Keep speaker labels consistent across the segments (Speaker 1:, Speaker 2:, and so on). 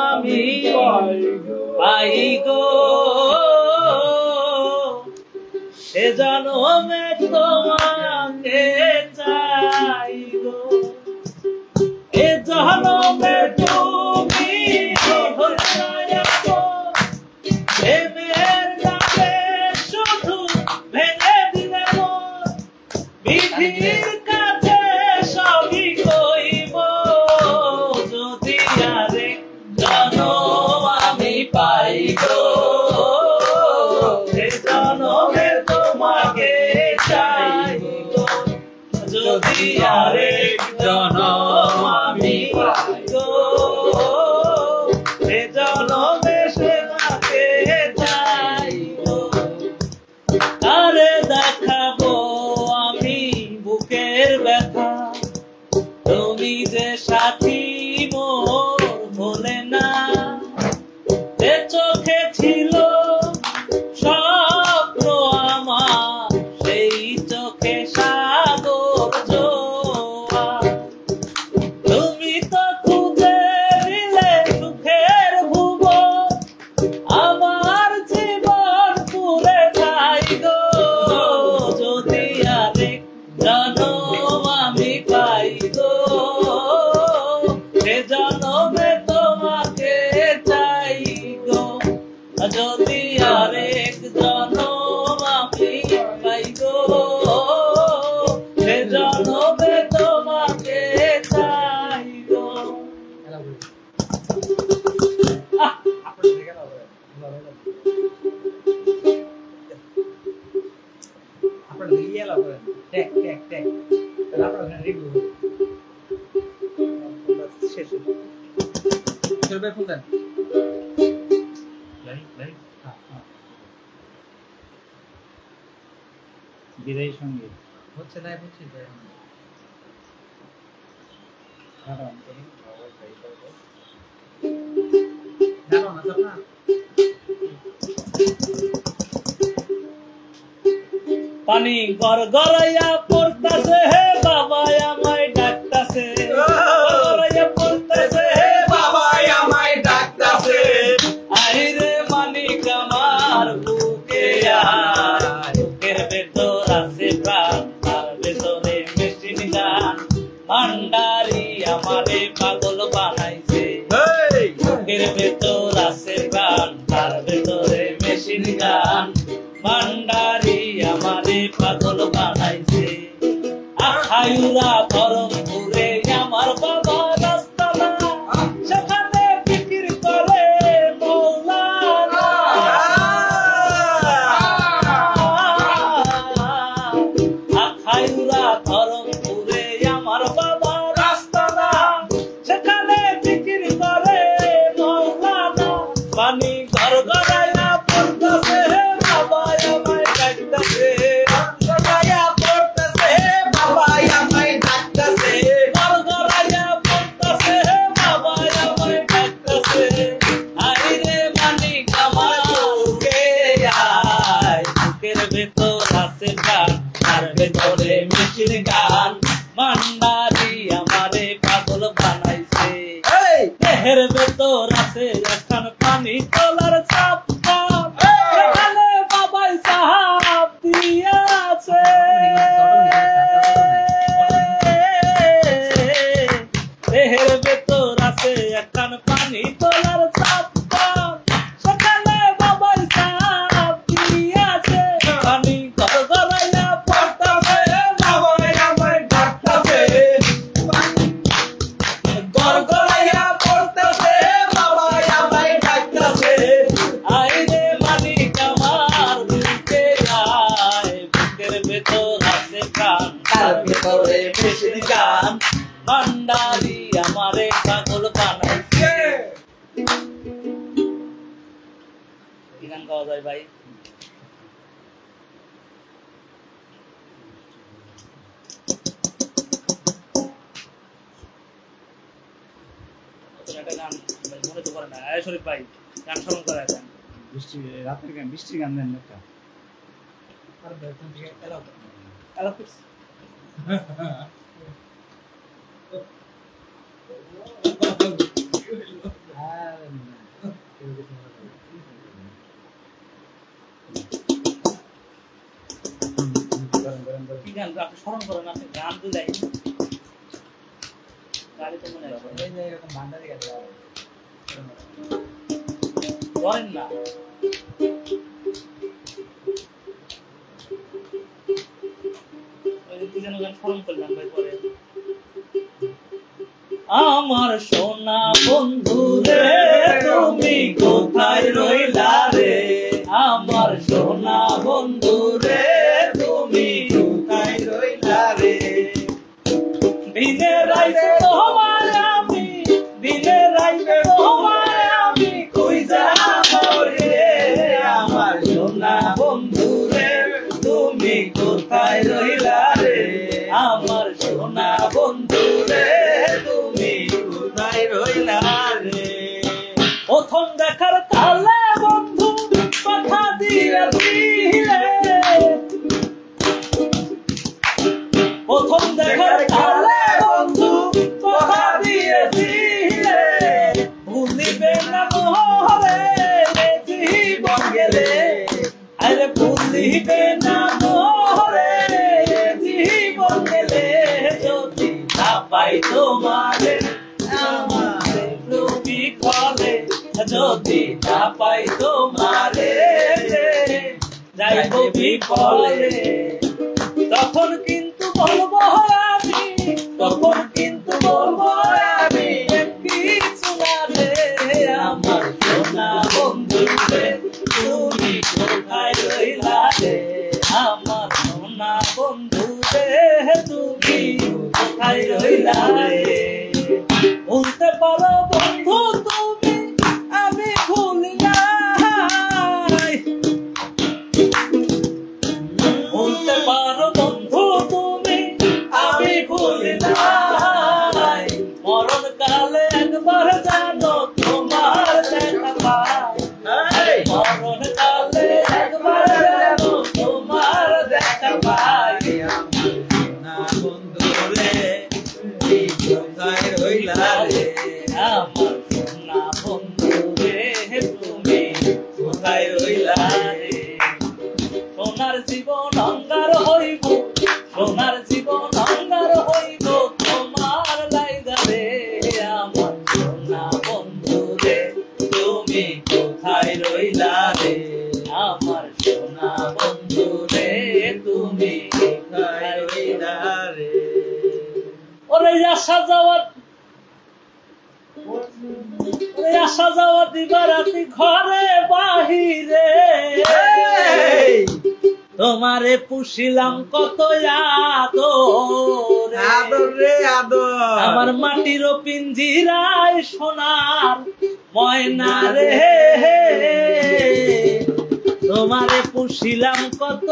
Speaker 1: আমি পাই গো সে জনমে তোমাকে চাই গো এ জনমে তুমি প্রেমের গানে শুধু ভেঙে দিলে মন বিধির কাছে সবই কইব যদি আরেক জনম আমি পাই গো সে জনমে তোমাকে চাই গো যদি আরেক জনম আমি পাই গো সে জনমে সেনাকে চাই গো তারে দেখাবো আমি বুকের ব্যথা তুমি যে সাথী মোর ভোলে না যে চোখে ছিল স্বপ্ন আমার সেই চোখে সাগর জোয়া তুমি তো খুঁজে দিলে সুখের ভুবন আমার জীবন পুরে যাই গো যদি আরেক জনম আমি পাই গো সে জনমে তোমাকে চাই গো যদি আরেক জনম আমি পাই গো সে জনমে তোমাকে চাই গো
Speaker 2: বিদায়ী সঙ্গীত
Speaker 3: হচ্ছে না বুঝছি
Speaker 1: পানি গড়গড়াইয়া পড়তাছে হে বাবা আমায় ডাকতাছে গড়গড়াইয়া পড়তাছে হে বাবা আমায় ডাকতাছে আইরে মানিক আমার বুকে আয় বুকের ভেতর আছে প্রাণ তার ভেতরে মেশিন গান ভান্ডারি আমারে পাগল বানাইছে বুকের ভেতর আছে প্রাণ তার ভেতরে মেশিন গান ভান্ডারি আমারে পাগল বানাইছে আখায়ুরা ধরমপুরে আমার বাবা রাস্তা না সেখানে ফিকির করে মৌলানা আখায়ুরা ধরমপুরে আমার বাবা রাস্তা না সেখানে ফিকির করে মৌলানা পানি ঘর গড়াইয়া পড়তাছে বাবা আমায় ডাকতাছে গড়গড়াইয়া পড়তাছে বাবা আমায় ডাকতাছে গড়গড়াইয়া পড়তাছে বাবা আমায় ডাকতাছে আইরে মানিক আমার বুকে আয় বুকের ভেতর আছে প্রাণ তার ভেতরে মেশিন গান ভান্ডারি আমারে পাগল বানাইছে দেহের ভেতর আছে এখন পানি তোলার চাপ সেখানে বাবাই সাহাব দিয়াছে দেহের ভেতর আছে এখন পানি তোলার চাপ সেখানে বাবাই সাহাব দিয়াছে পানি গড়গড়াইয়া পড়তাছে বাবাই আমায় ডাকতাছে গড়গড়াইয়া পড়তাছে বাবা আমায় ডাকতাছে আইরে মানিক আমার বুকে আয় বুকের ভেতর আছে প্রাণ তার ভেতরে মেশিন গান ভান্ডারি আমারে পাগল বানাইছে কি গান গাওয়া যায় ভাই একটা গান মনে তো করে না শরীফ ভাই গান স্মরণ করে দেন
Speaker 2: বৃষ্টি রাতের গান বৃষ্টির গান দেন একটা
Speaker 3: আর বেতন থেকে এলাও
Speaker 1: এলাও করছি আপনি স্মরণ করেন আপনি গান দিলেন গাড়ি তো মনে আছে
Speaker 3: এই যে এরকম ভান্ডারি গাড়ি
Speaker 1: করেন না ওই কি যেন গান স্মরণ করলাম ভাই পরে আমার সোনা বন্ধু রে তুমি কোথায় রইলা রে আমার সোনা বন্ধু রে তুমি কোথায় রইলা রে দিনে রাইতে তোমার আমি দিনে রাইতে তোমার আমি কইজা মরে আমার সোনা বন্ধু রে তুমি কোথায় রইলা রে আমার সোনা বন্ধু রে তুমি কোথায় রইলা রে প্রথম দেখার তালে বন্ধু কথা দিয়ে দিলে প্রথম দেখার তালে বন্ধু কথা দিয়ে দিলে ভুলিবে না মোহরে জীবন গেলে আরে ভুলিবে না মোহরে জীবন গেলে যদি না পাই তোমারে আমারে রবি কলে যদি না পাই তোমারে যাইব বিফলে তখন কিন্তু বলবো আমি তখন কিন্তু বলবো আমি কিছু না রে আমার সোনা বন্ধু রে তুমি কোথায় রইলা রে আমার সোনা বন্ধু রে তুমি কোথায় রইলা রে বলতে পারো বন্ধু তুমি আমি ভুলি নাই বলতে পারো বন্ধু তুমি আমি ভুলি নাই মরণ কালে একবার জানো তোমার দেখা পাই মরণ কালে একবার জানো তোমার দেখা পাই বন্ধু রে কোথায় রইলা রে আমার সোনা বন্ধু রে তুমি কোথায় রইলা রে সোনার জীবন অঙ্গার হইব সোনার জীবন অঙ্গার হইব তোমার লাইগা রে আমার সোনা বন্ধু রে তুমি কোথায় রইলা রে আমার সোনা বন্ধু রে তুমি কোথায় রইলা রে ওরে আসা যাওয়া দিবারাতি ঘরে বাহিরে তোমারে পুষিলাম কত আদর রে আদর আমার মাটির পিঞ্জিরায় সোনার ময়না রে তোমারে পুষিলাম কত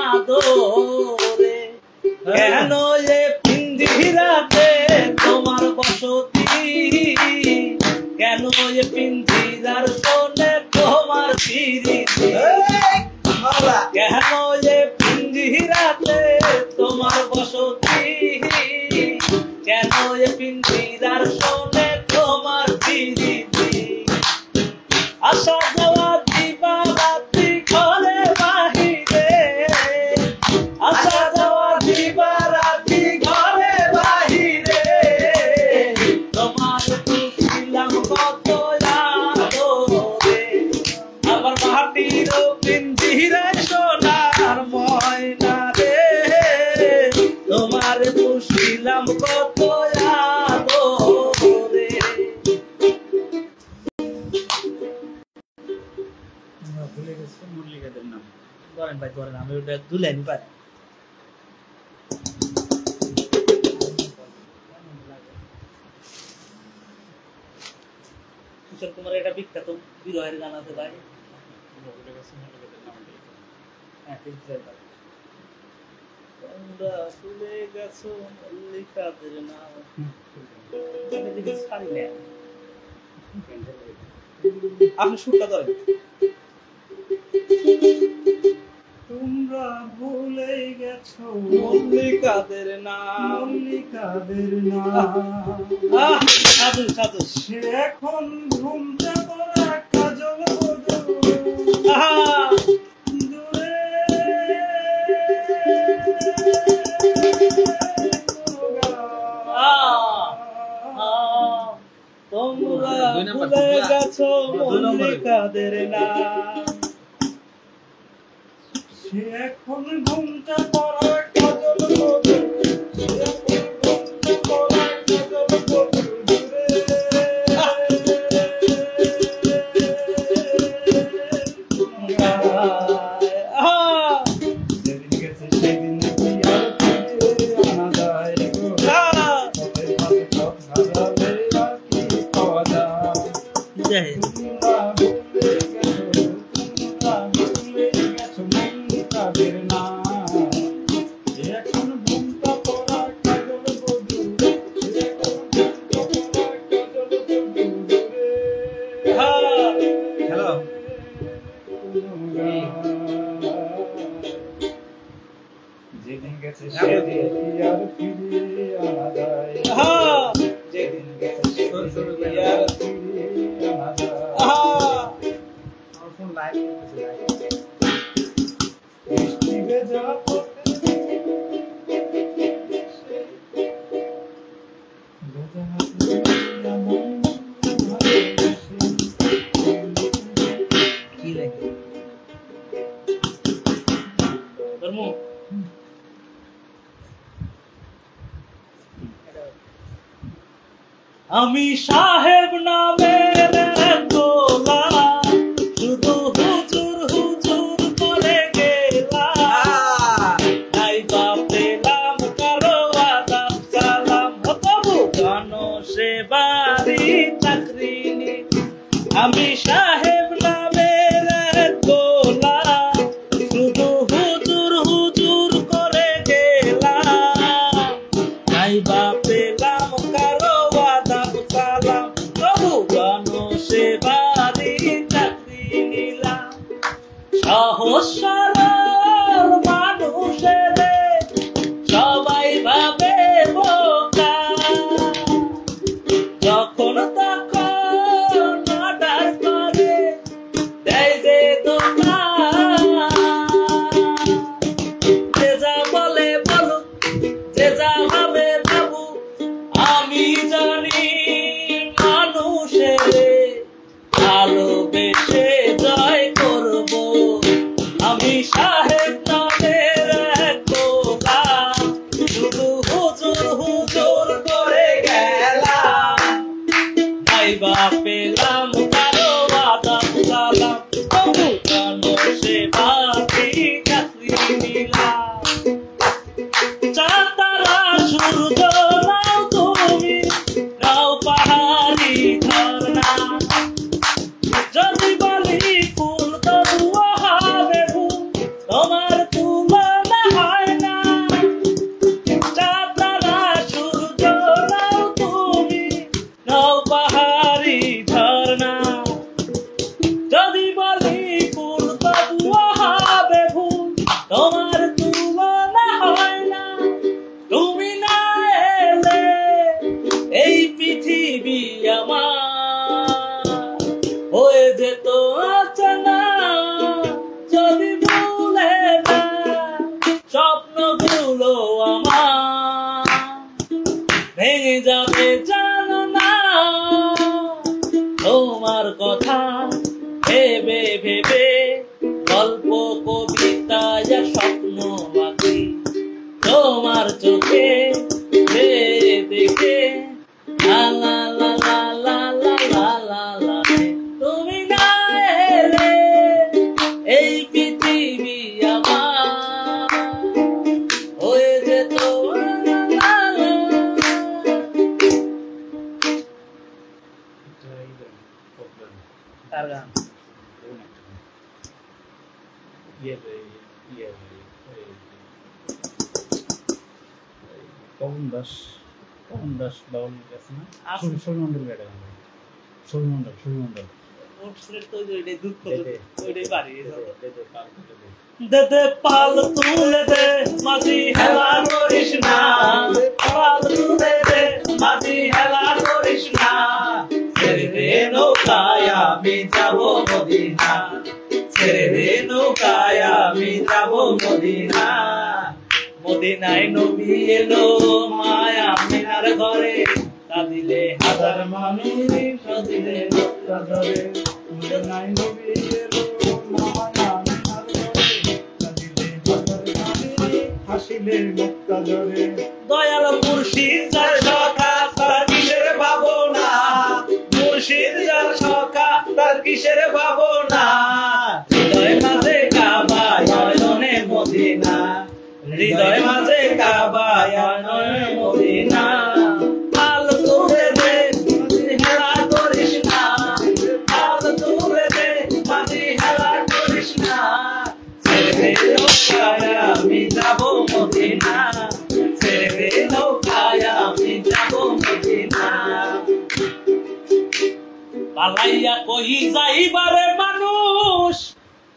Speaker 1: আদরে কেন এ পিঞ্জিরাতে তোমার বসতি কেন এ পিঞ্জিরার শোনে তোমার স্মৃতি কেন এ পিঞ্জিরাতে তোমার বসতি কেন এ পিঞ্জিরার শোনে তোমার স্মৃতি আসা যাওয়া দিবা রাত্রি ঘরে বাহিরে আসা যাওয়া দিবা রাত্রি ঘরে বাহিরে তোমার পুষিলাম কত আদরে আমার মাটির পিঞ্জিরায় সোনার ময়না রে তোমার পুষিলাম কত আদরে
Speaker 2: ভুলে গেছে মল্লিকাদের নাম
Speaker 1: ধরেন ভাই ধরেন আমি ওটা দুলেন ভাই কিশোর কুমারের একটা বিখ্যাত বিরহের গান আছে ভাই
Speaker 2: ভুলে গেছে মল্লিকাদের নাম
Speaker 1: হ্যাঁ ঠিক আছে ভাই তোমরা ভুলে গেছো মল্লিকাদের নাম এদিকে ছাড়ি না আপনি সুরটা ধরেন
Speaker 2: তোমরা ভুলে গেছো
Speaker 1: মল্লিকাদের নাম
Speaker 2: মল্লিকাদের নাম
Speaker 1: সাধু সাধু
Speaker 2: সে এখন ঘুমতে পড়া কাজল বধূ দূরে
Speaker 1: তোমরা ভুলে গেছো মল্লিকাদের নাম।
Speaker 2: সে এখন ঘুমটা পড়া কাজল বধূ, সে এখন ঘুমটা পড়া কাজল বধূ দূরে। যেদিন গেছে সেদিন কি আর ফিরে আনা যায় গো, তবে ভাবে সব হারালে আর কি পাওয়া যায়। তোমরা ভুলে গেছো, তোমরা ভুলে গেছো মল্লিকাদের নাম। সে এখন ঘুমটা পড়া কাজল বধূ, সে এখন ঘুমটা পড়া কাজল বধূ দূরে।
Speaker 3: হ্যালো
Speaker 2: যেদিন গেছে সেদিন কি আর ফিরে আনা যায়, যেদিন গেছে সেদিন কি আর ফিরে আনা যায়।
Speaker 3: আমার ফোন লাইভ করতেছে লাইভ।
Speaker 2: বৃষ্টি ভেজা পথে ভেজা হাতে এমন ভালোবেসে
Speaker 3: কি লাগে
Speaker 1: ধর্ম আমি সাহেব নামের গোলা শুধু হুজুর হুজুর করে গেলাম, তাই বা পেলাম কারো আদাব সালাম, তবু কেন সে বাড়ি চাকরি নি। আমি সাহেব নামের গোলা শুধু হুজুর হুজুর করে গেলাম, তাই বা পেলাম কারো আদাব সালাম, তবু কেন সে বাড়ি চাকরি নিলাম। সহজ সরল মানুষের সবাই ভাবে বোকা, যখন তখন অর্ডার করে দেয় যে দোকান। যে যা বলে বলুক, যে যা ভাবে ভাবুক, আমি জানি মানুষের ভালোবেসে জয় করব। আমি সাহেব নামের এক গোলা শুধু হুজুর হুজুর করে গেলাম, তাই বা পেলাম কারো আদাব সালাম, তবু কেন সে বাড়ি চাকরি নিলাম। চাঁদ তারা সূর্য নাও তুমি, নাও পাহাড়ি ঝর্ণা, যদি বলি ফুল তবুও হবে ভুল, তোমার তুলনা হয় না। চাঁদ তারা সূর্য নাও তুমি, নাও পাহাড়ি ঝর্ণা, যদি বলি ফুল তবুও হবে ভুল, তোমার তুলনা হয় না। তুমি না এলে এই পৃথিবী আমার হয়ে যেত অচেনা, যদি ভুলে না স্বপ্নগুলো আমার ভেঙে যাবে জানো না। তোমার কথা ভেবে ভেবে গল্প কবিতা যা স্বপ্ন আঁকি, তোমার চোখে দেখে লা লা লা লা লা লা লা লা লা। তুমি না এলে এই পৃথিবী আমার হয়ে যেত লা লা। কার গান?
Speaker 2: পবন দাস বাউল গেছে না,
Speaker 1: আসলে
Speaker 2: সৌমন্ডল গাড়ি, সৌমন্ডল
Speaker 1: ওটসের তো ওইটাই দুঃখ, ওইটাই বাড়ি
Speaker 2: দে
Speaker 1: দে পাল তুলে দে মাঝি হেলা করিস না, পাল তুলে দে মাঝি হেলা করিস না, ছেড়ে দে নৌকায় আমি যাবো মদিনা, ছেড়ে দে নৌকায় আমি যাবো মদিনা। মদিনায় নবী এলো মায়া মিনার ঘরে, কাঁদিলে হাজার মানুষ দিলে মুক্তা ঝরে
Speaker 2: নাই নবী এলো হাসিলে মুক্তা ঝরে
Speaker 1: দয়াল মুর্শিদ যার সখা তার কিসের ভাবনা মুর্শিদ যার সখা তার কিসের ভাবনা হৃদয় মাঝে কাবা নয়নে মদিনা হৃদয় মাঝে কাবা নয়নে মদিনা আল তুলে দে হেলা করিস না আল তুলে দে মাঝি হেলা করিস না ছেড়ে নৌকায় আমি যাব মদিনা ছেড়ে নৌকায় আমি যাব মদিনা পালাইয়া কই যাইবারে মানুষ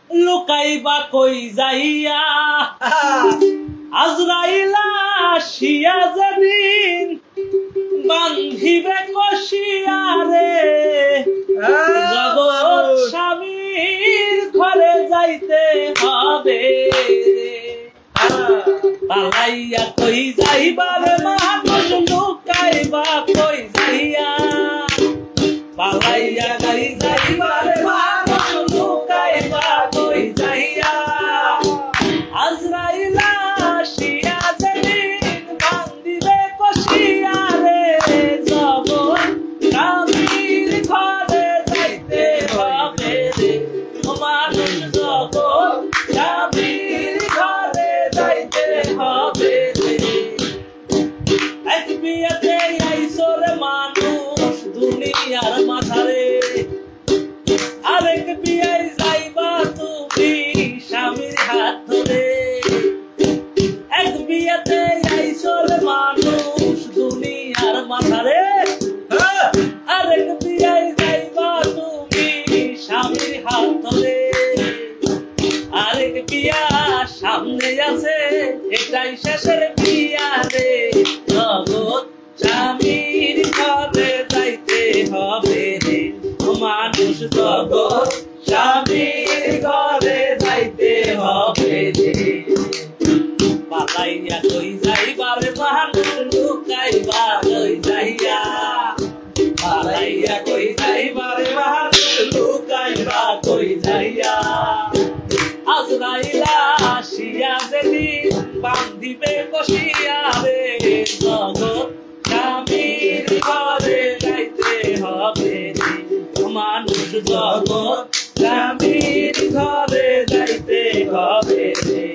Speaker 1: লুকাইবা কই যাইয়া আজরাইলা আসিয়া যেদিন বান্ধিবে কষিয়া রে জগৎ স্বামীর ঘরে যাইতে হবে পালাইয়া কই যাইবার মানুষ লুকাইবা কই যাইয়া পালাইয়া কই যাইবার মানুষ লুকাইবা কই যাইয়া আজরাইলা আসিয়া যেদিন বান্ধিবে কষিয়া রে জগৎ স্বামীর ঘরে যাইতে হবে রে মানুষ জগৎ স্বামীর ঘরে যাইতে হবে রে এক বিয়েতে আইসোর মানুষ দুনিয়ার মাঝারে আরেক বিয়ায় যাইবা তুমি স্বামীর হাত ধরে এক বিয়েতে আইসোর মানুষ দুনিয়ার মাঝারে আরেক বিয়ায় যাইবা তুমি স্বামীর হাত ধরে আরেক বিয়া সামনে আছে এটাই শেষের বিয়া রে জগৎ স্বামীর ঘরে যাইতে হবে রে মানুষ জগৎ স্বামীর ঘরে যাইতে হবে রে পালাইয়া কই যাইবার মানুষ লুকাইবা কই যাইয়া পালাইয়া কই যাইবার মানুষ লুকাইবা কই যাইয়া আজরাইলা আসিয়া যেদিন বান্ধিবে কষিয়া রে জগৎ স্বামীর ঘরে যাইতে হবে রে মানুষ জগৎ স্বামীর ঘরে যাইতে হবে রে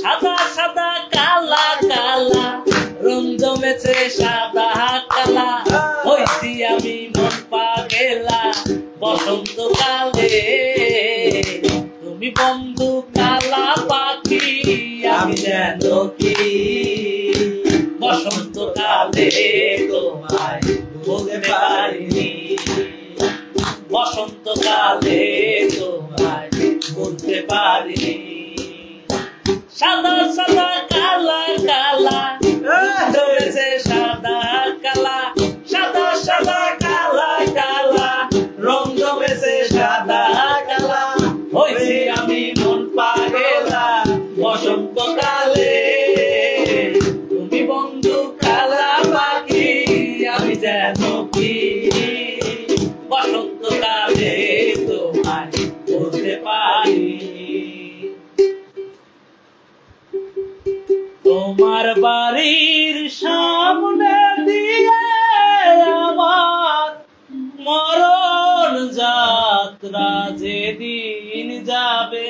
Speaker 1: সাদা সাদা কালা কালা রং জমেছে সাদা কালা হইছি আমি মন পাগেলা বসন্ত কালে তুমি বন্ধু কালা পাখি আমি যেন কি বসন্ত কালে তোমায় বলতে পারিনি বসন্ত কালে তোমায় বলতে পারিনি সাদা সাদা কালা কালা ধরেছে সাদা কালা সাদা সাদা কালা কালা রং জমেছে সাদা কালা হইছি আমি মন পাগেলা বসন্ত কালে তুমি বন্ধু কালা পাখি আমি যেন কি বসন্ত কালে তোমায় বলতে পারি তোমার বাড়ির সামনে দিয়ে আমার মরণ যাত্রা যেদিন যাবে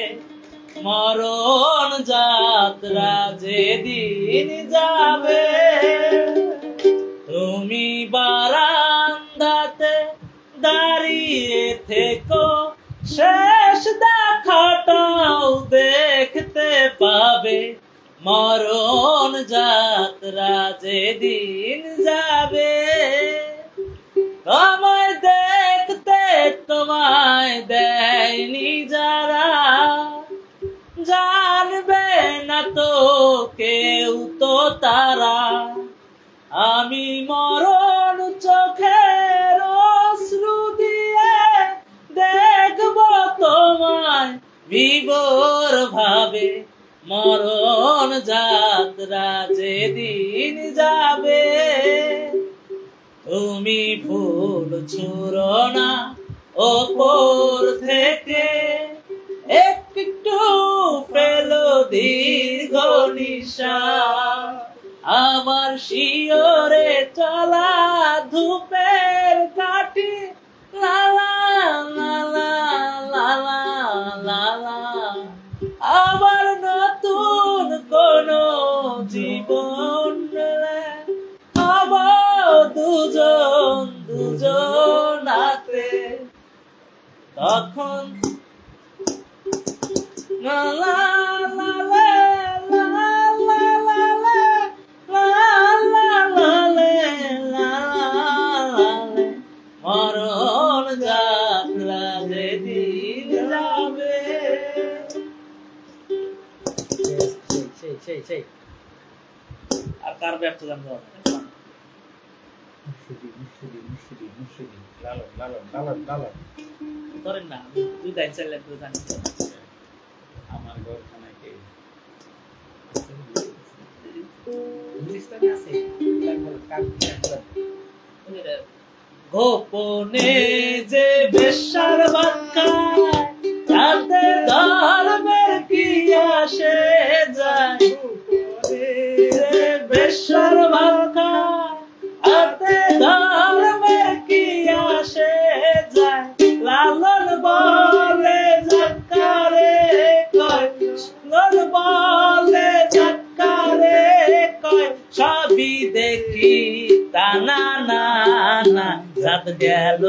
Speaker 1: মরণ যাত্রা যেদিন যাবে তুমি বারান্দাতে দাঁড়িয়ে থেকো শেষ দেখাটাও দেখতে পাবে মরণ যাত্রা যেদিন যাবে তোমায় দেখতে তোমায় দেয়নি যারা জানবে না তো কেউ তো তারা আমি মরণ চোখের অশ্রু দিয়ে দেখব তোমায় বিভোর ভাবে মরণ যাত্রা যেদিন যাবে তুমি ফুল ছুঁড়ো না ওপর থেকে, একটু ফেলো দীর্ঘ নিঃশ্বাস। আমার শিয়রে চলা ধূপের কাঠি, লালা লালা লালা লালা, আবার নতুন কোন জীবন আবার দুজন দুজন হাতে, তখন লালা লালা মরণ যাত্রা যেদিন যাবে। আর কার ব্যর্থ গান গাওয়া করেন না, দুই লাইন চার লাইন করে গান
Speaker 2: আমার ঘরখানায় কে
Speaker 1: গোপনে যে বেশ্যার ভাত খায়, তাতে ধর্মের কি আসে যায়। বেশ্যার ভাত খায়, তাতে ধর্মের কি আসে যায়। লালন বলে জাকারে কয়, লালন বলে জাকারে কয়, সবই দেখি তা না না না, জাত গেল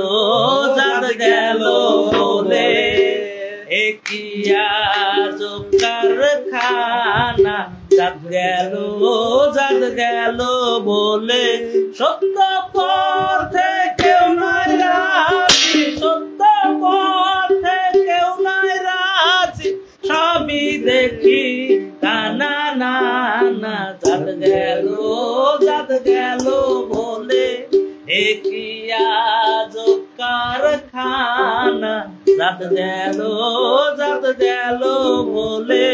Speaker 1: বলে একিয়া কারখানা, জাত গেল বলে সত্য পথে কেউ নাই রাজি, সত্য পথে কেউ নাই রাজি, সবই দেখি তা না না না, জাত গেল বলে একিয়া কারখানা, জাত গেল বলে।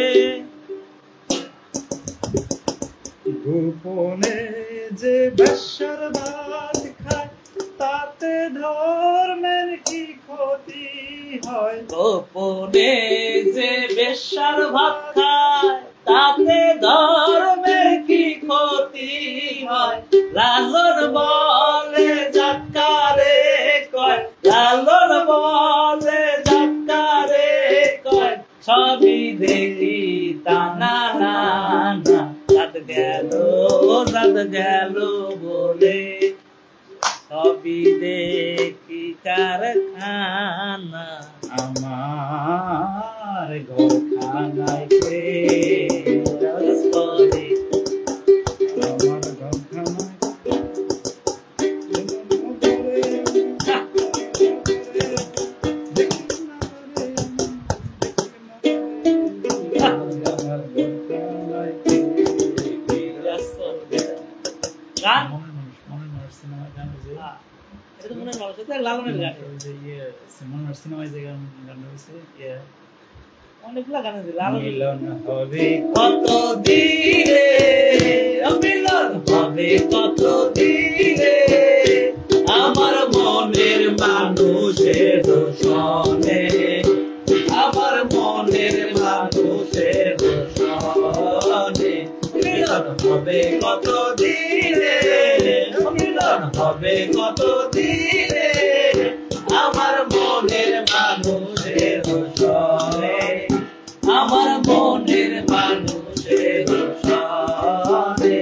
Speaker 2: গোপনে যে বেশ্যার ভাত খায়, তাতে ধর্মের কি ক্ষতি হয়।
Speaker 1: গোপনে যে বেশ্যার ভাত খায়, তাতে ধর্মের কি ক্ষতি হয়। লালন বলে জাকারে কয়, লালন বলে জাকারে কয়, সবই দেখি তা না না না, জাত গেল বলে সবই দেখি কারখানা।
Speaker 2: আমার ঘরখানায় কে, আমার ঘরখানায়
Speaker 1: অনেকগুলা গান আছে।
Speaker 2: মিলন হবে
Speaker 1: কত দিনে, মিলন হবে কত দিনে, আমার মনের মানুষের সনে, আমার মনের মানুষের সনে, মিলন হবে কত দিনে, মিলন হবে কত দিনে, আমার মনের মানুষের সনে, আমার মনের মানুষের সনে।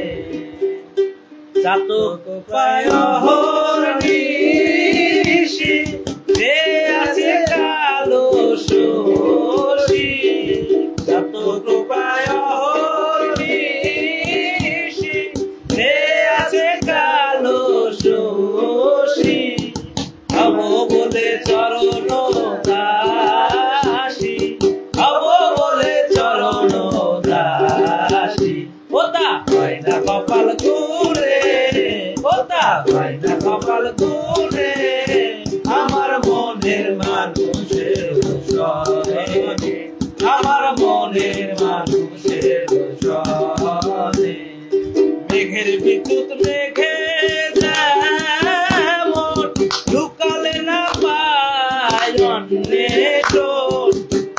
Speaker 1: চাতক পায় হরিষি, যে আছে কালো শশী, চাতক পায় হরিষি, যে আছে কালো শশী, হব বলে চরণ দাসী, হব বলে চরণ দাসী, ওটা হয় না কপাল ঘুরে, ওটা হয় না কপাল ঘুরে, আমার মনের মানুষের সনে, আমার মনের মানুষের সনে। মেঘের বিদ্যুৎ মেঘে যায়, অন্বেষণ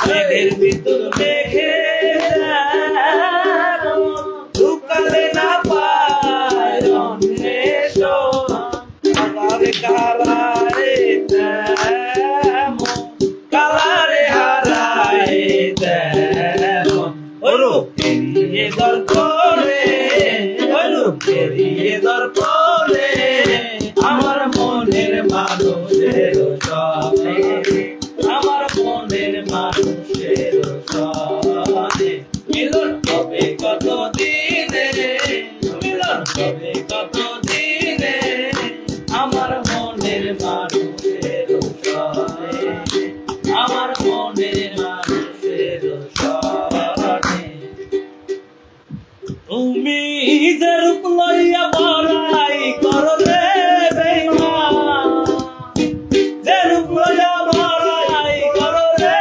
Speaker 1: মেঘের ভিতর মেঘে ঢুকালে না পায় অন্বেষণ কালারে কালারে কালারে হারায় তেমন ওই রূপ পেরিয়ে দর্পণে ওই রূপ পেরিয়ে দর্পণে আমার মনের মানুষের সনে আমার মনের মানুষের সনে মিলন হবে কত দিনে মিলন হবে কত দিনে আমার মনের মানুষের সনে আমার মনের মানুষের সনে তুমি যে রূপ লইয়া বড়াই করো রে বেঈমান যে রূপ লইয়া বড়াই করো রে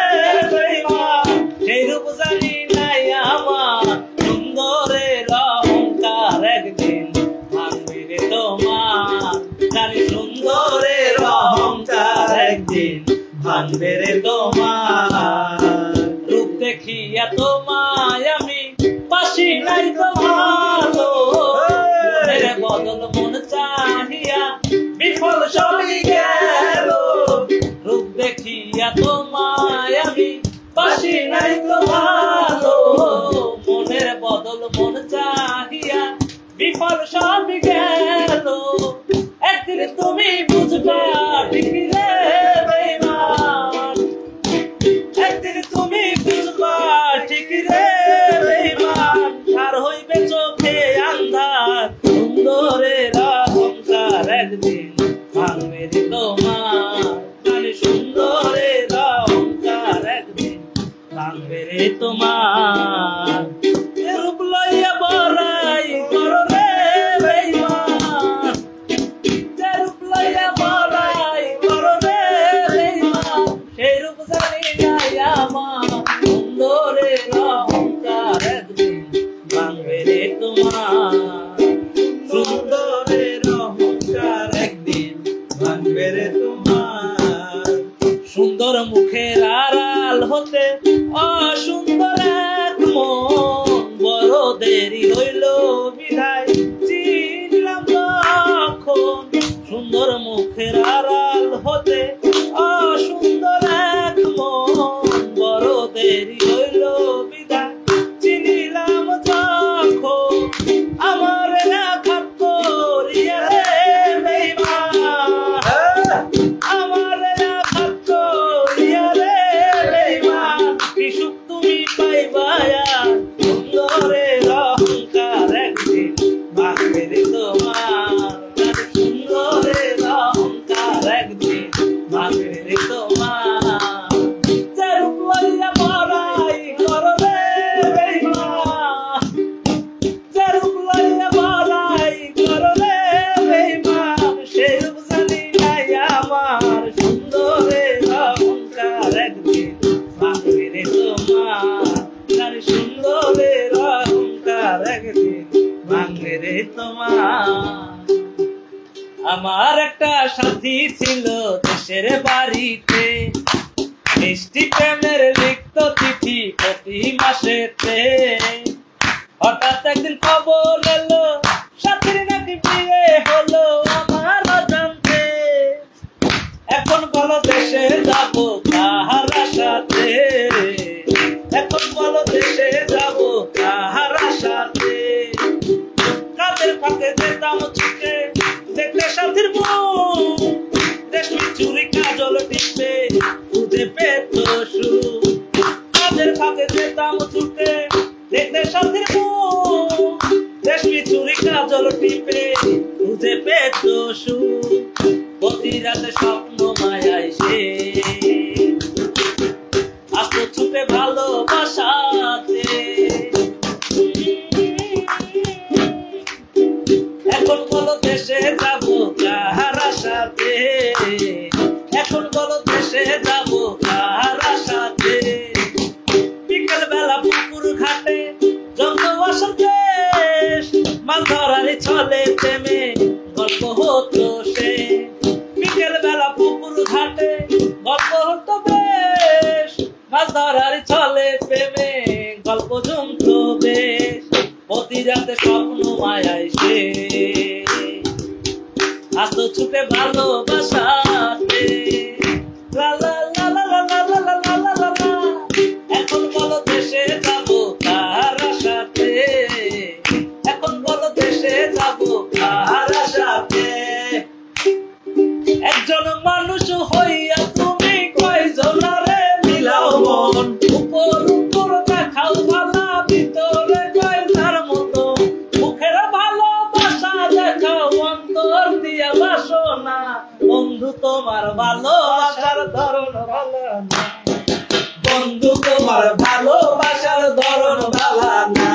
Speaker 1: বেঈমান সেই রূপ জানি নাই আমার সুন্দরের অহংকার একদিন ভাঙবে রে তোমার জানি সুন্দরের অহংকার একদিন ভাঙবে রে তোমার রূপ দেখিয়া তোমায় আমি পাশি নাই তো ভালো মনের বদল মন চাহিয়া বিফল সবই গেল রূপ দেখিয়া তোমায় আমি পাশি নাই তো ভালো মনের বদল মন চাহিয়া বিফল সবই গেল একদিন তুমি বুঝবা ঠিক রে বেঈমান একদিন তুমি বুঝবা ঠিক রে বেঈমান আর হইবে চোখে আন্ধার সুন্দরের অহংকার একদিন ভাঙবে রে তোমার মানে সুন্দরের অহংকার একদিন ভাঙবে রে তোমার রূপ লইয়া বড়াই করো রে বেঈমান যে রূপ লইয়া বড়াই করো রে বেঈমান সেই রূপ জানি নাই আমার সুন্দরের অহংকার একদিন ভাঙবে রে তোমার সুন্দরের অহংকার একদিন ভাঙবে রে তোমার সুন্দর মুখের আড়াল হতে অসুন্দর এক মন বড় দেরি হইল বিধায় চিনলাম তখন সুন্দর মুখের আড়াল হতে অসুন্দর এক মন বড় দেরি হইল বিধায় চিনিলাম যখন আমার আঘাত করিয়া রে বেঈমান আমার আঘাত করিয়া রে বেঈমান কি সুখ তুমি পাইবা সুন্দরের অহংকার একদিন ভাঙবে রে তোমার সুন্দরের অহংকার একদিন ভাঙবে রে তোমার যে রূপ লইয়া বড়াই করো রে বেঈমান যে রূপ লইয়া বড়াই করো রে বেঈমান সেই রূপ জানি নাই আমার সুন্দরের অহংকার একদিন ভাঙবে রে তোমার জানি সুন্দরের অহংকার একদিন ভাঙবে রে তোমার আমার একটা সাথী ছিল দেশের বাড়িতে মিষ্টি প্রেমের লিখত চিঠি প্রতি মাসেতে হঠাৎ একদিন খবর এলো সাথীর নাকি বিয়ে হলো আমার অজান্তে এখন বলো দেশে যাব কাহার সাথে এখন বলো দেশে যাব কাহার সাথে কাদের ফাঁকে যেতাম ছুটে দেখলে সাথীর মুখ রেশমি চুরি কাজল টিপে খুঁজে পেত সুখ কাদের ফাঁকে যেতাম ছুটে দেখলে সাথীর মুখ রেশমি চুরি কাজল টিপে খুঁজে পেত সুখ প্রতি রাতে স্বপ্ন মায়ায় সে আসতো ছুটে ভালোবাসাতে এখন বলো দেশে যাব কাহার সাথে এখন বলো দেশে যাব কাহার সাথে বিকেল বেলা পুকুর ঘাটে জঙ্গল বসন্তেশ মাছ ধরার ছলে থেমে গল্প হতো সে বিকেল বেলা পুকুর ঘাটে গল্প হতো চলে প্রেমে গল্প জমতো বেশ, প্রতি রাতে স্বপ্ন মায়ায় সে আজ ছুটে ভালোবাসাতে। লা লা লা লা লা লা লা লা লা লা লা। এখন বলো দেশে যাবো কার আশাতে, এখন বলো দেশে যাবো কার আশাতে। একজন মানুষ হইয়া তুমি কয়জনারে মিলাও মন, উপর উপর দেখাও ভালা ভিতরে কয়লার মতো, মুখের ভালোবাসা দেখাও অন্তর দিয়া বাসনা। বন্ধু তোমার ভালোবাসার ধরন ভালো না, বন্ধু তোমার ভালোবাসার ধরন ভালো না।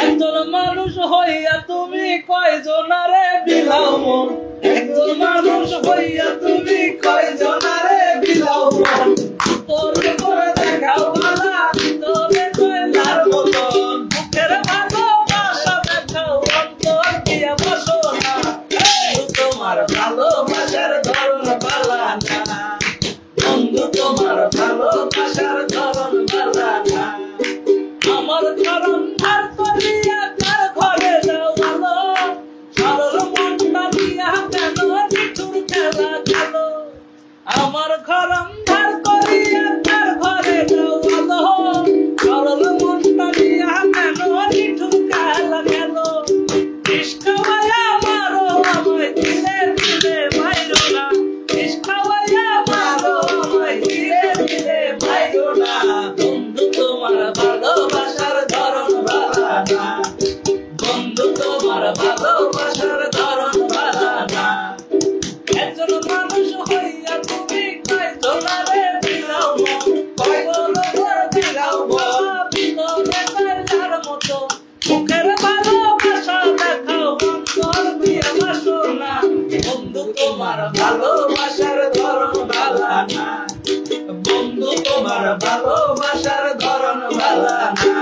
Speaker 1: একজন মানুষ হইয়া তুমি কয়জনারে বিলাও মন, একজন মানুষ হইয়া তুমি কয়জনারে বিলাও মন, তোর করে দেখাও ভালা ভিতরে কয়লার মতন, মুখের ভালোবাসা দেখাও অন্তর দিয়া বাসনা। তোমার ভালোবাসার ধরন ভালো না, বন্ধু তোমার ভালোবাসার ধরন ভালো না। আমার ধরন ধার করিয়া কার ঘরে যাও ভালো, সরল মনটা দিয়া কেন নিঠুর খেলা খেলো। আমার ধরন ধার করিয়া কার ঘরে যাও ভালো, সরল মনটা দিয়া কেন নিঠুর খেলা খেলো। ইশকাওয়ায়া মারো আমায় দিলে দিলে মাইরো না, ইশকাওয়ায়া মারো আমায় দিলে দিলে মাইরো না। বন্ধু তোমার ভালোবাসার ধরন ভালো না, বন্ধু তোমার ভালোবাসার ধরন ভালো না। একজন মানুষ হইয়া তুমি কয়জনারে বিলাও মন, কয়জনারে বিলাও মন, ভিতরে কয়লার মতো, মুখের ভালোবাসা দেখাও অন্তর দিয়া বাসনা। বন্ধু তোমার ভালোবাসার ধরন ভালো না, বন্ধু তোমার ভালোবাসার ধরন ভালো না।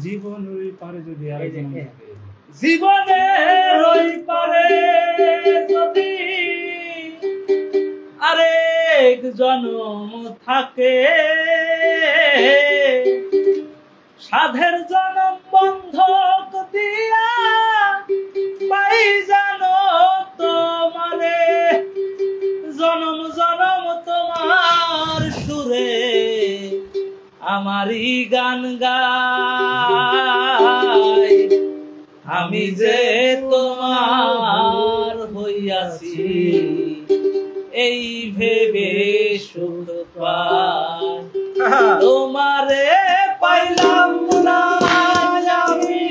Speaker 2: জীবন ওই পারে যদি আরেকজন থাকে,
Speaker 1: জীবনের ওই পারে যদি আরেক জনম থাকে, সাধের জনম বন্ধক দিয়া পাই জানো তোমারে, জনম জনম তোমার সুরে আমারই গান গাই। আমি যে তোমার হইয়াছি এই ভেবে সুখ পাই, তোমারে পাইলাম না আমি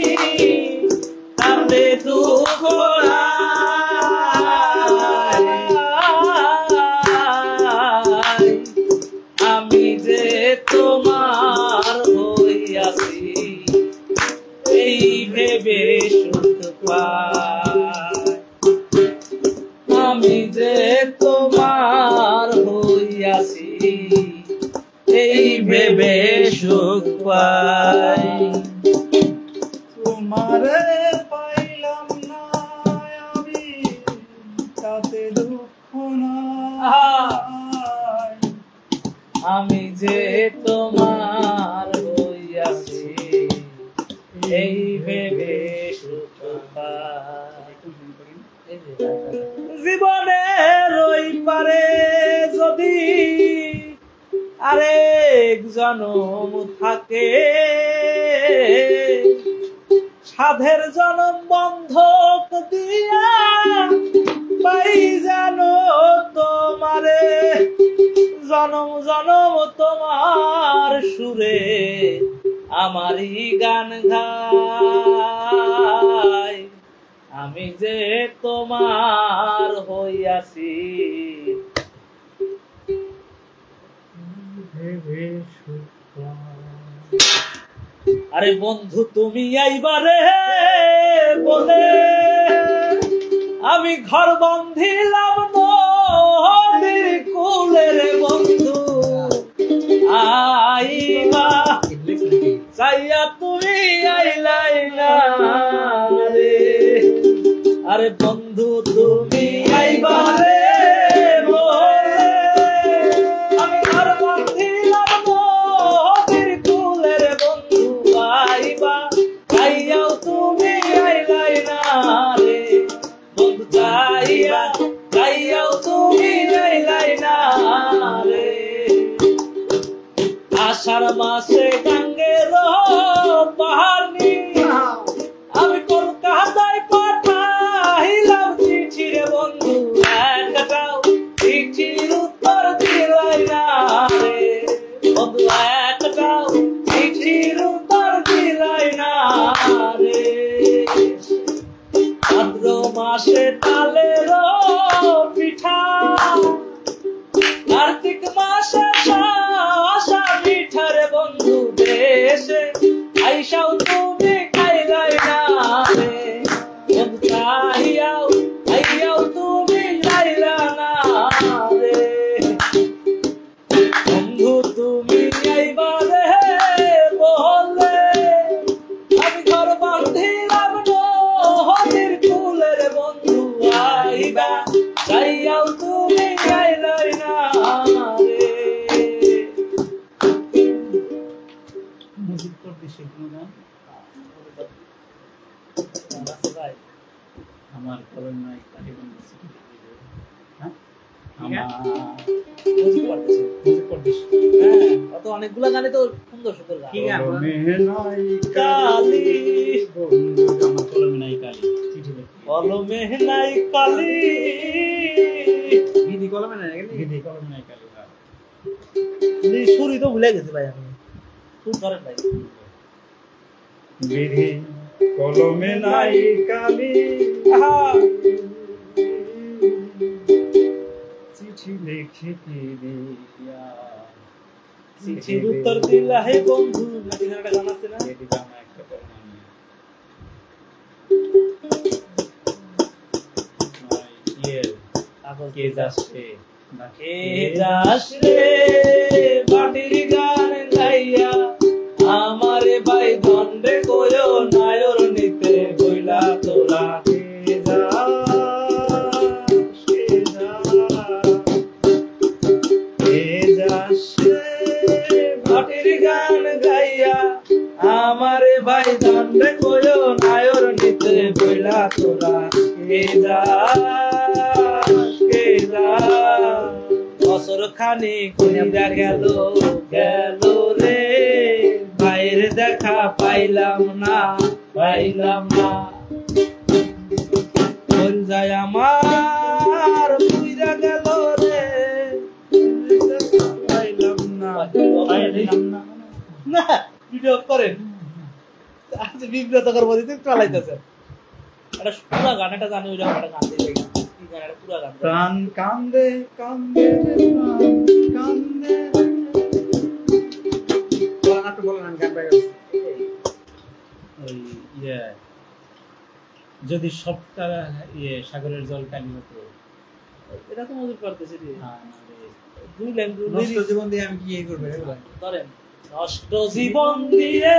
Speaker 1: তাতে দুঃখ নাই। আমি যে তোমার হইয়াছি এই ভেবে সুখ পাই, আমি যে তোমার হইয়াছি এই ভেবে সুখ পাই।
Speaker 2: তোমারে পাইলাম না আমি তাতে দুঃখ নাই,
Speaker 1: আমি যে তোমার হইয়াছি এই ভেবে সুখ পাই। জীবনের ওই পারে যদি আরেক জনম থাকে, সাধের জনম বন্ধক দিয়া পাই জানো তোমারে, জনম জনম তোমার সুরে আমারই গান গাই। আমি যে তোমার হইয়াছি
Speaker 2: ভেবে সুখ পাই।
Speaker 1: আরে বন্ধু তুমি আইবারে বলে আমি ঘর বন্ধিলাম নদীর কুলে রে বন্ধু, আইবা চাইয়া তুমি আইলাই না রে। আরে আরে বন্ধু তুমি আইবারে বলে আমি ঘর বাঁধিলাম নদীর কূলের বন্ধু আইবা আইয়াও তুমি আইলাই না রে বন্ধু আইয়াও তুমি আইলাই না রে আষাঢ় মাসে গাঙ্গের পাহাড়ি আমি কলকাতায় পাঠাইলাম চিঠি রে বন্ধু একটাও চিঠির উত্তর দিলাই না রে বন্ধু একটাও চিঠির উত্তর দিলাই না রে ভাদ্র মাসে তালের পিঠা কার্তিক মাসে মিঠার বন্ধু দেশে আইসাও তুমি খাইলাই না রে বন্ধু আইয়াও তুমি খাইলা না রে বন্ধু তুমি আইবা রে বলে আমি ঘর বাঁধিলাম নদীর কূলের বন্ধু আইবা আইয়াও তুমি খাইলাই না রে
Speaker 2: মুজিব করতে শিখলো না আমার কলম নাই কাটি বন্ধ হ্যাঁ
Speaker 1: মুজিব করতে হ্যাঁ কত অনেকগুলা গানে তো সুন্দর সুন্দর গান
Speaker 3: কি গান
Speaker 1: কালি
Speaker 2: বন্ধু আমার কলমে নাই কালি চিঠি লিখি
Speaker 1: কলমে নাই কালি
Speaker 3: বিধি কলমে না
Speaker 2: গিদি কলমে নাই কালি
Speaker 1: সুরই তো ভুলে গেছি ভাই আমি সুর ধরেন ভাই
Speaker 2: বিধি কলমে নাই কালি চিঠি লিখি দিয়া
Speaker 1: চিঠির উত্তর দিলা হে বন্ধু নাকি একটা গান আছে না
Speaker 2: এটি গান একটা কলমে কে যাচ্ছে
Speaker 1: কে যাস রে মাটির গান গাইয়া আমারে ভাই দণ্ডে কয়ো নায়র নিতে বইলা তোরা
Speaker 2: কে যাচ্ছে
Speaker 1: মাটির গান গাইয়া আমারে ভাই দণ্ডে কয়ো নায়র নিতে বইলা তোরা কে যাস বছর খানি কইরা গেল রে বাইরে দেখা পাইলাম না কোন যায় আমার কইরা গেল রে
Speaker 2: পাইলাম না
Speaker 1: না ভিডিও করেন আজকে বিব্রত করবো দিতে চালাইতেছেন একটা পুরা গানটা জানি ওইরকম একটা গান দিলে কি গান একটা পুরা গান
Speaker 2: প্রাণ কান্দে কান্দে প্রাণ কান্দে
Speaker 3: বলেন গান পাই
Speaker 2: ওই যদি সবটা সাগরের জল কালি হতো
Speaker 1: এটা তো মজুর করতেছি রে
Speaker 2: আমাদের
Speaker 1: দুই লাইন
Speaker 3: নষ্ট জীবন দিয়ে আমি কি এই করব
Speaker 1: ধরেন নষ্ট জীবন দিয়ে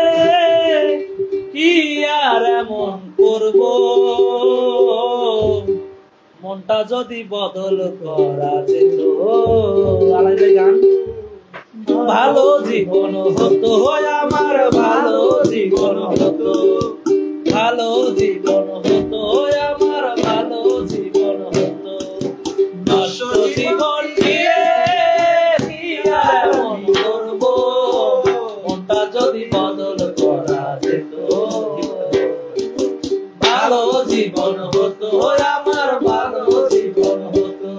Speaker 1: কি আর এমন করব মনটা যদি বদল করা যেত আলাদা গান ভালো জীবন হতো আমার ভালো জীবন হতো ভালো জীবন হতো আমার ভালো জীবন হতো নষ্ট জীবন দিয়ে কি আর এমন করব মনটা যদি বদল করা যেত ভালো জীবন হতো আমার ভালো জীবন হতো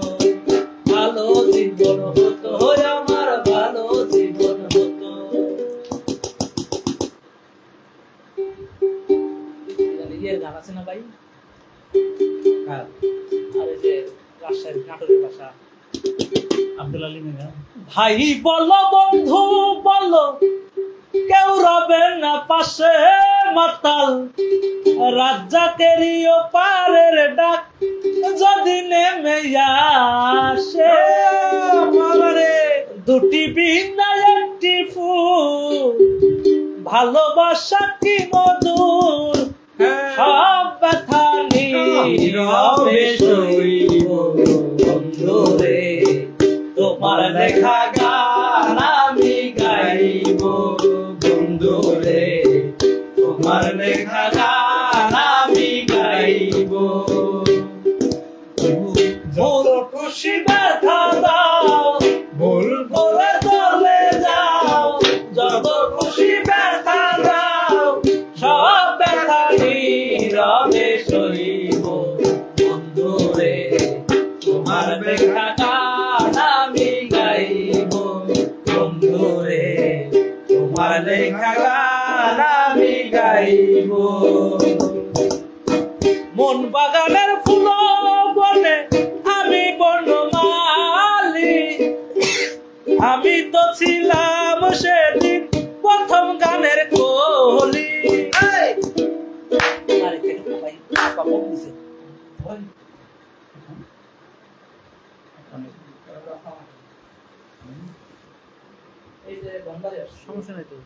Speaker 1: ভালো জীবন হতো আমার ভালো জীবন হতো ইয়ের গান আছে না ভাই আরে যে রাজশাহীর নাটকের ভাষা
Speaker 2: আব্দুল আলী মিয়া
Speaker 1: ভাই বলো বন্ধু বলো কেউ রবে না পাশে মাতাল রাজ্জাকেরই পারের ডাক যদি নেমে আসে দুটি বিনা একটি ফুল ভালোবাসা কি মধুর সব ব্যথা নিয়ে নীরবে সইব বন্ধুরে, তোমার লেখা গান আমি গাইব বন্ধুরে, তোমার লেখা গান আমি গাইব। ভুল খুশি ব্যথা দাও, ভুল করে চলে যাও, যত খুশি ব্যথা দাও, সব ব্যথা নীরবে সইব বন্ধুরে, তোমার লেখা গান আমি গাইব বন্ধুরে, তোমার লেখা গান আমি গাইব। মন বাগানের ফুল বনে আমি বনমালী, আমি তো ছিলাম সেদিন প্রথম গানের কলি।
Speaker 3: সমস্যা নাই তো।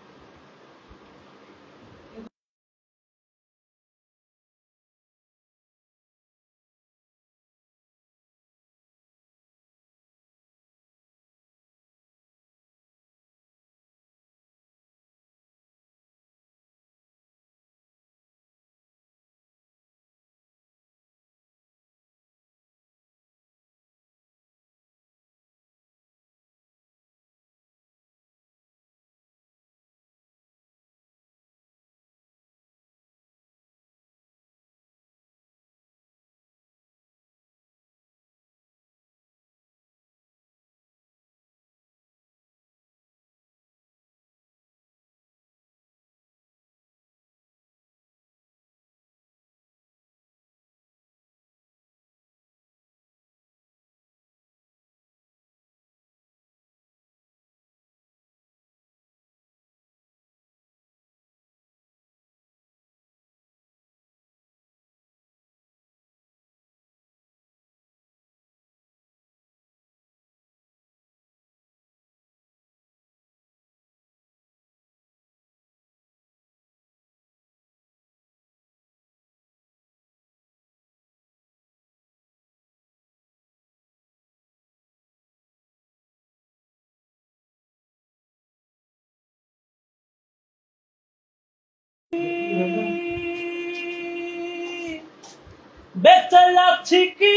Speaker 1: বেঁচে যাচ্ছি কি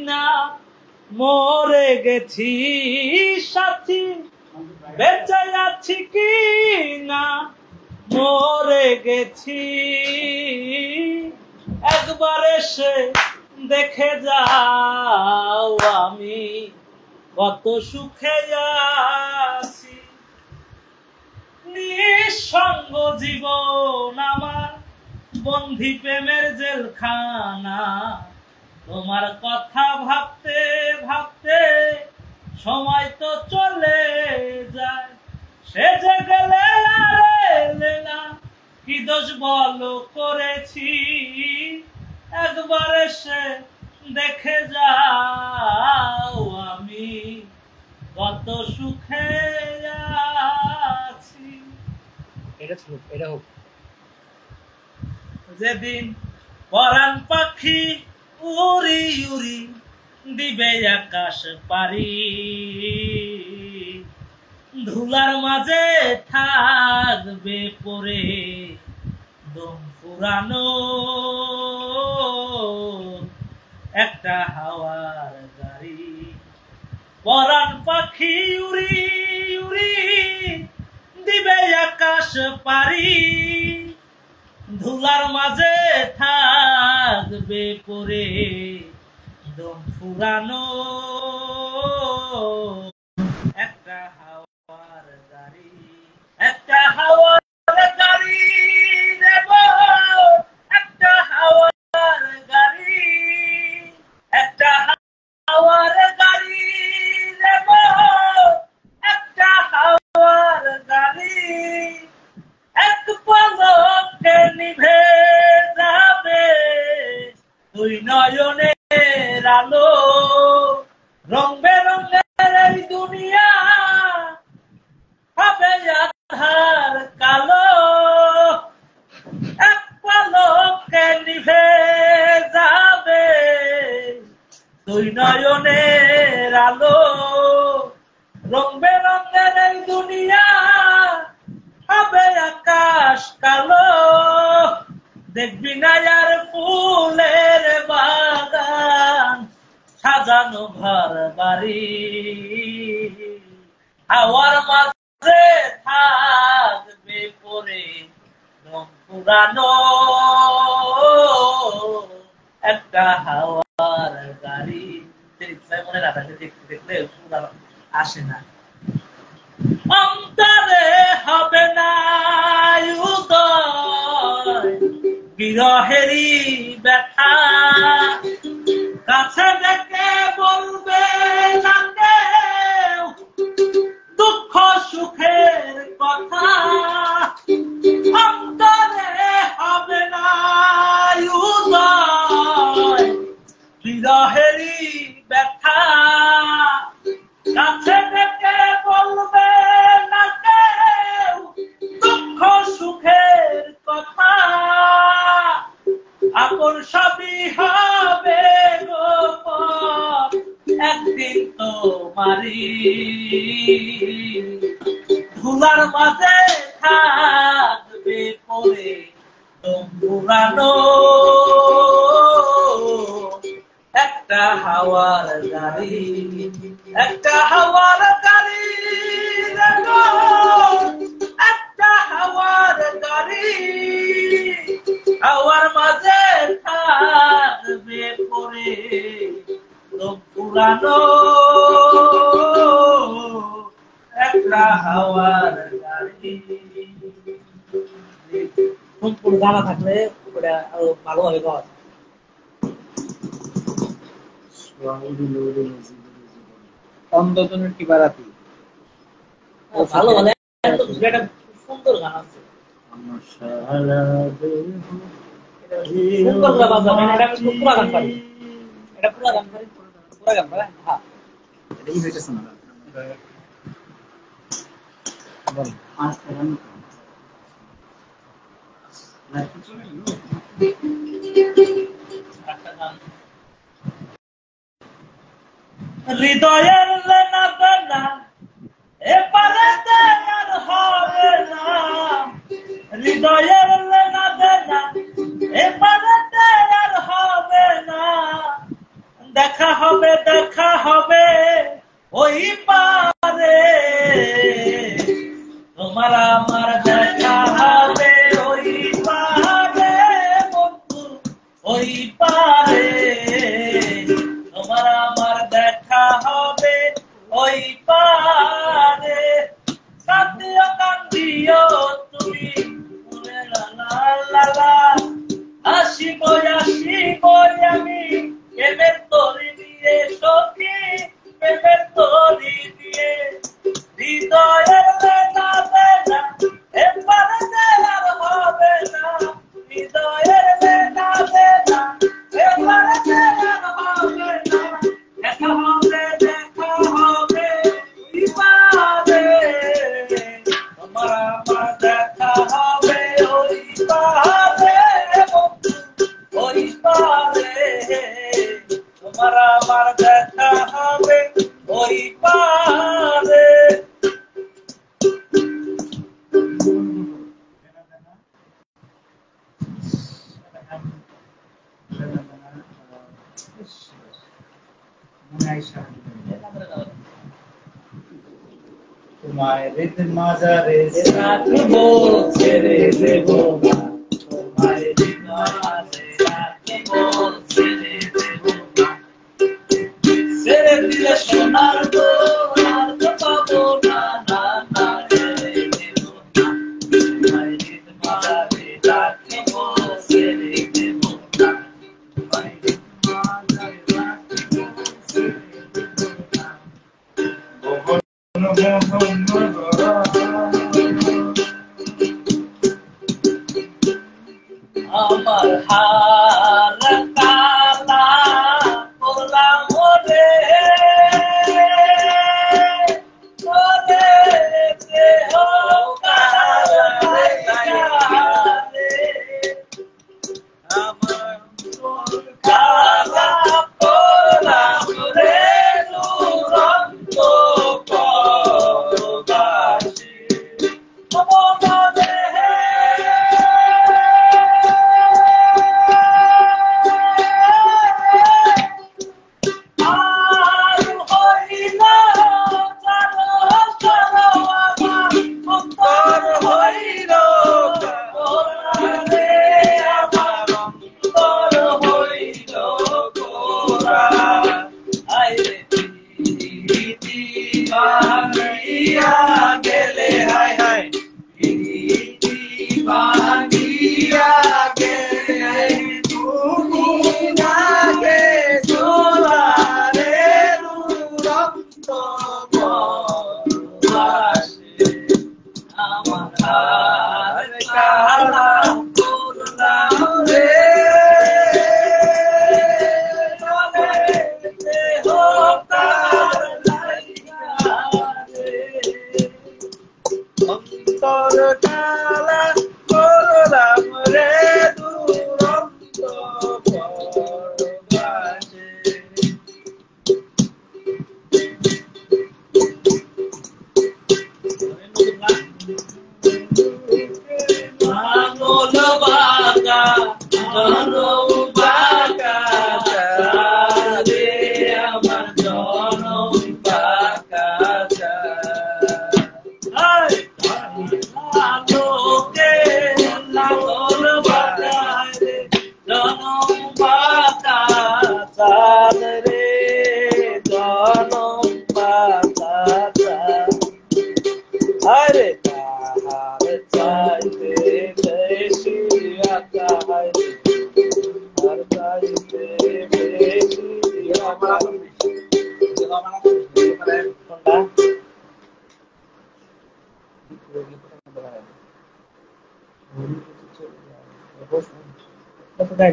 Speaker 1: না মরে গেছি সাথী, বেঁচে যাচ্ছি কি না মরে গেছি, একবার এসে দেখে যাও আমি কত সুখে আছি। নিঃসঙ্গ জীবন আমার বন্ধি প্রেমের জেলখানা, তোমার কথা ভাবতে ভাবতে সময় তো চলে যায়, সে যে গেলে আর এলে না, কি দোষ বলো করেছি, একবার এসে দেখে যাও আমি কত সুখে আছি।
Speaker 3: এটা ছিল, এটা হোক।
Speaker 1: যেদিন পরাণ পাখি উড়ি উড়ি দিবে আকাশ পারি, ধুলার মাঝে থাকবে পরে দম ফুরানো একটা হাওয়ার গাড়ি। পরাণ পাখি উড়ি উড়ি দিবে আকাশ পারি, ধুলার মাঝে থাকবে পরে দম ফুরানো একটা হাওয়ার গাড়ি, একটা হাওয়ার গাড়ি দেব, একটা হাওয়ার গাড়ি, একটা হাওয়ার গাড়ি দেব, একটা হাওয়ার গাড়ি, এক পলকে নিভে যাবে দুই নয়নের আলো, রং বেরঙের এই দুনিয়া হবে আধার কালো, এক পলকে নিভে যাবে তুই নয়নের আলো রং বেরঙের এই দুনিয়া হবে আকাশ কালো দেখবি না আর ফুলের বাগান সাজানো ঘর বাড়ি হাওয়ার মাঝে থাকবে পরে রং পুরানো একটা হাওয়ার গাড়ি মনে না থাকে দেখলে আসে না অন্তরে হবে না উদয় বিরহেরই ব্যথা কাছে ডেকে বলবে না কেউ দুঃখ সুখের কথা অন্তরে হবে না উদয় বিরহেরই ব্যথা কাছে ডেকে বলবে না কেউ দুঃখ সুখের কথা আপন সবই হবে গোপন একদিন তোমারই ধুলার মাঝে থাকবে পরে পুরানো একটা হাওয়ার গাড়ি একটা হাওয়ার গাড়ি একটা হাওয়ার গাড়ি হাওয়ার মাঝে থাকবে পরে পুরানো একটা হাওয়ার গাড়ি সম্পূর্ণ জানা থাকলে ওটা আরো ভালোভাবে গাওয়া যায়
Speaker 3: অন্ধজনের টিবারাতি
Speaker 1: ভালো ভালো একটা সুন্দর গান আছে সুন্দর গান বাজাবেন এটা আমি পুরো গান পারি এটা পুরো গান পারি হ্যাঁ
Speaker 3: এটাই হইতেছে না বল আজ গান না কিছু নেই
Speaker 1: একটা গান হৃদয়ের লেনা দেনা এপারে আর হবে না হৃদয়ের লেনা দেনা এপারে আর হবে না দেখা হবে ওই পারে তোমার আমার দেখা হবে ওই পারে বন্ধু ওই পারে তোমার আমার দেখা হবে ওই পারে কান্দিও কান্দিও তুমি লালা আসিব আমি প্রেমের তরি দিয়ে সখী প্রেমের তরি দিয়ে হৃদয়ের লেনা দেনা এবারে আর হবে না হৃদয়ের লেনা দেনা এবারে আর হবে না দেখা হবে ইবারে তোমার আমার দেখা হবে ওই পারে ওই পারে তোমার আমার দেখা হবে ওই পারে
Speaker 3: তোমায় হৃদ মাজারে
Speaker 1: রাখব ছেড়ে দেব না তোমায় হৃদ মাঝে রাখব ছেড়ে দেব না ছেড়ে দিলে সোনার আর তো পাবো না না না ছেড়ে দেব না তোমায় হৃদ মাঝে রাখব ছেড়ে দেব না তোমায় হৃদ মাঝে রাখব ছেড়ে দেব না আমার হার কালা পোলা মরে দেহ আমার কালা পোলা জনম বাঁকা চাঁদে আমার জনম বাঁকা চাঁদ লোকে লাগল বাজায় রে জনম বাঁকা চাঁদ রে জনম বাঁকা চাঁদ আরে তাহার চাইতে বেশি আকাশ আর চাইতে বেশি আকাশ কোনটা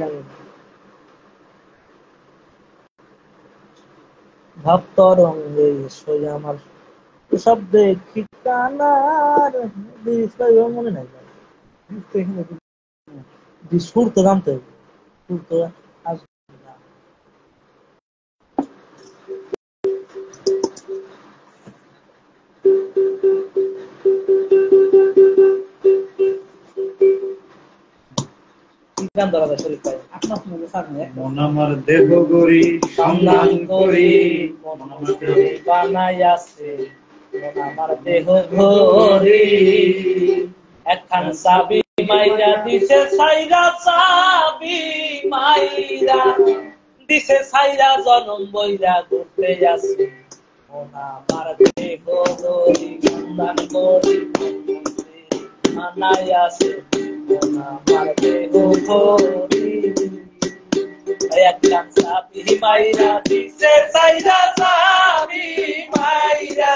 Speaker 1: ভাবতরঙ্গে সোজা আমার শব্দে ঠিকানার মনে নাই সুর তো জানতে হবে সুর তো
Speaker 2: মন আমার দেহ গরি সন্ধান করি
Speaker 1: বানাইয়াছে আমার দেহ ঘরি একখান চাবি মাইরা দিছে সাইরা চাবি মাইরা দিছে সাইরা জনম বইরা ঘুরতে আসে আমার দেহ ঘরি সন্ধান করি বানাইয়াছে আমার দেহ ঘরি একখান চাবি মাইরা দিছে সাইরা চাবি মাইরা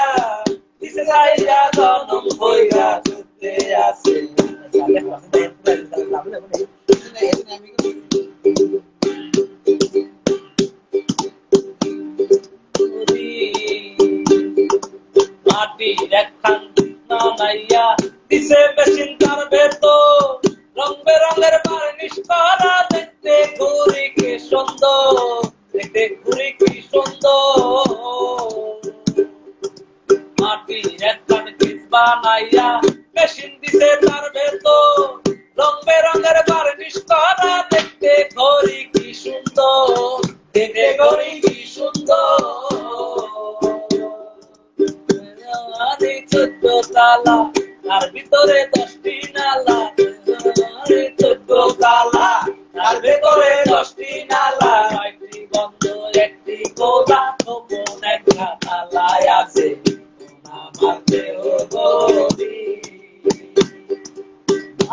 Speaker 1: দিছে সাইরা জনম বইরা ঘুরতে আসে মাটির একখান নামাইয়া দিছে মেশিন তার ভেতর রং বেরঙের বার্নিশ করা দেখতে ঘুরি কি সুন্দর দেখতে ঘুরি কি সুন্দর মাটির একখান কিস বানাইয়া মেশিন দিছে তার ভেতর রং বেরঙের বার্নিশ করা দেখতে ঘড়ি কি সুন্দর দেখতে ঘড়ি কি সুন্দর 14 তালা তার ভিতরে 10টি নালা 14 তালা তার ভিতরে 10টি নালা 6টি বন্ধ একটি গোলা গোপন একটা তালায় আছে আমার দেহ গরি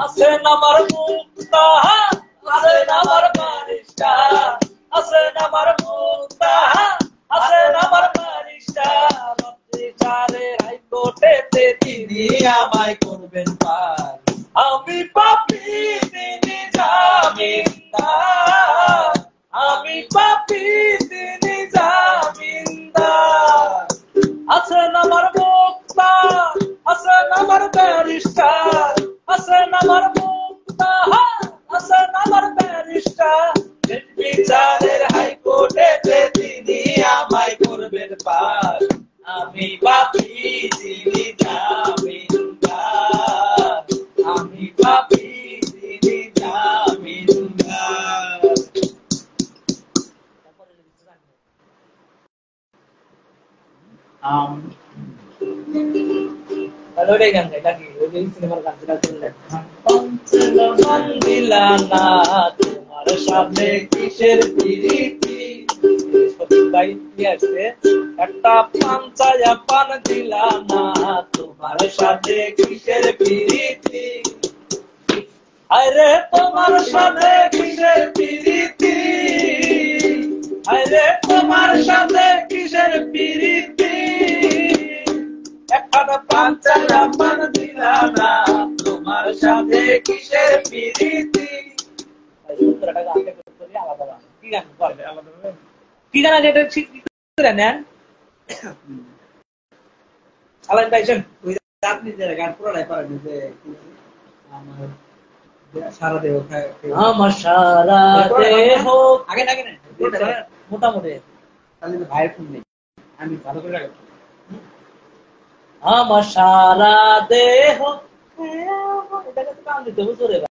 Speaker 1: আছেন আমার মুক্তা আছেন আমার বারিশা আছেন আমার মুক্তা আছেন আমার বারিশা হাইকোর্টেতে তিনি আমায় করবেন পার আমি পাপী তিনি জামিনদার আমি পাপী তিনি জামিনদার আছেন আমার মুক্তা আছেন আমার ব্যারিস্টার আছেন আমার মুক্তা আছেন আমার ব্যারিস্টার বিচারের হাইকোর্টেতে তিনি আমায় করবেন পার আমি পাপী তিনি জামিনদার আমি পাপী তিনি জামিনদার হ্যালো রে গান গাই নাকি ওই যে সিনেমার গান চললেন পঞ্চলমান দিলা না তোমার সাথে কিসের প্রীতি ভাই কি আছে একটা পাঞ্চায়া পান দিলা না তোমার সাথে কিসের প্রীতি আরে তোমার সাথে কিসের প্রীতি আরে তোমার সাথে কিসের প্রীতি একটা পাঞ্চায়া পান দিলা না তোমার সাথে কিসের প্রীতি উত্তরটা গানটা করতে আলাদা কি গান করবে আলাদা কি গান যেটা ঠিক করে নেন আলান টাইসন ওই আপনি যে গান পুরোটাই পারেন যে আমার সারা দেহ আমার সারা দেহ আগে আগে না মোটামুটি তাহলে ভাইয়ের ফোন নেই আমি ভালো করে রাখবো আমার সারা দেহ এটা কাছে কান দিতে বুঝো রে